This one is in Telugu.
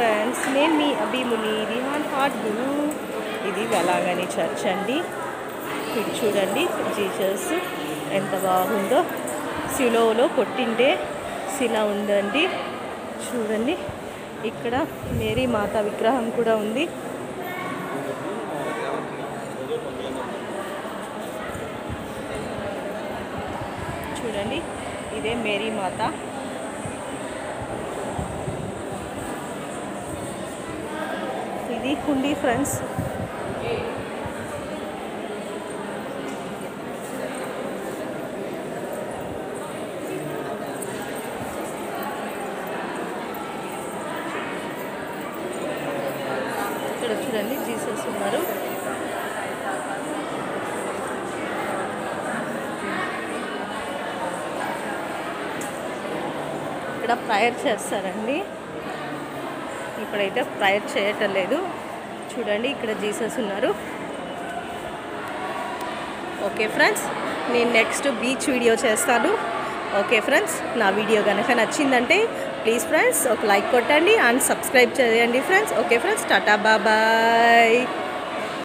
ఫ్రెండ్స్, నేను మీ అభిముని రిహాన్ హార్ట్ గురు. ఇది వేలాంగణి చర్చ్ అండి. ఇది చూడండి, జీసస్ ఎంత బాగుందో. శిలువలో కొట్టిండే శిల ఉందండి. చూడండి, ఇక్కడ మేరీ మాత విగ్రహం కూడా ఉంది. చూడండి, ఇదే మేరీ మాత. ఇది హుండీ ఫ్రెండ్స్. ఇక్కడ చూడండి, జీసస్ ఉన్నారు. ఇక్కడ ప్రేయర్ చేస్తారండి. ఇప్పుడైతే ప్రేయర్ చేయటం లేదు. చూడండి, ఇక్కడ జీసస్ ఉన్నారు. ఓకే ఫ్రెండ్స్, నేను నెక్స్ట్ బీచ్ వీడియో చేస్తాను. ఓకే ఫ్రెండ్స్, నా వీడియో కనుక నచ్చిందంటే ప్లీజ్ ఫ్రెండ్స్ ఒక లైక్ కొట్టండి అండ్ సబ్స్క్రైబ్ చేయండి friends. Okay friends, tata bye.